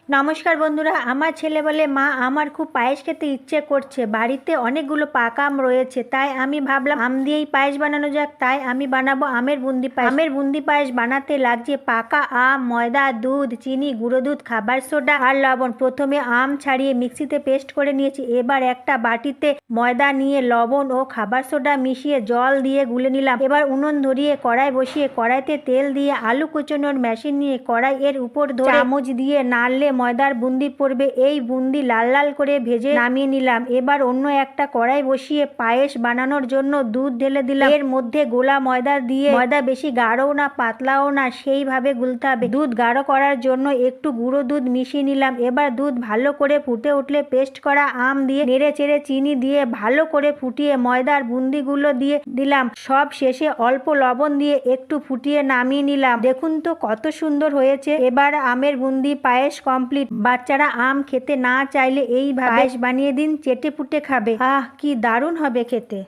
নমস্কার বন্ধুরা, আমার ছেলে বলে মা আমার খুব পায়েস খেতে ইচ্ছে করছে। বাড়িতে অনেকগুলো পাকা আম রয়েছে, তাই আমি ভাবলাম আম দিয়েই পায়েস বানানো যাক। তাই আমি বানাবো আমের বুন্দি পায়েস। আমের বুন্দি পায়েস বানাতে লাগছে পাকা আম, ময়দা, দুধ, চিনি, গুঁড়ো দুধ, খাবার সোডা আর লবণ। প্রথমে আম ছাড়িয়ে মিক্সিতে পেস্ট করে নিয়েছি। এবার একটা বাটিতে ময়দা নিয়ে লবণ ও খাবার সোডা মিশিয়ে জল দিয়ে গুলে নিলাম। এবার উনুন ধরিয়ে কড়াই বসিয়ে কড়াইতে তেল দিয়ে আলু কুচোনোর মেশিন নিয়ে কড়াই এর উপর ধরে চামচ দিয়ে নাড়লে ময়দার বুন্দি পড়বে। এই বুন্দি লাল লাল করে ভেজে নামিয়ে নিলাম। এবার অন্য একটা কড়াই বসিয়ে পায়েস বানানোর জন্য দুধ ঢেলে দিলাম। এর মধ্যে গোলা ময়দা দিয়ে, ময়দা বেশি গাঢ়ও না পাতলাও না, সেইভাবে গুলতে হবে। দুধ গাঢ় করার জন্য একটু গুঁড়ো দুধ মিশিয়ে নিলাম। এবার দুধ ভালো করে ফুটে উঠলে পেস্ট করা আম দিয়ে নেড়ে চেড়ে চিনি দিয়ে ভালো করে ফুটিয়ে ময়দার বুন্দিগুলো দিয়ে দিলাম। সব শেষে অল্প লবণ দিয়ে একটু ফুটিয়ে নামিয়ে নিলাম। দেখুন তো কত সুন্দর হয়েছে। এবার আমের বুন্দি পায়েস কমপ্লিট। বাচ্চারা আম খেতে না চাইলে এই পায়েস বানিয়ে দিন, চেটে পুটে খাবে। আহ, কি দারুণ হবে খেতে।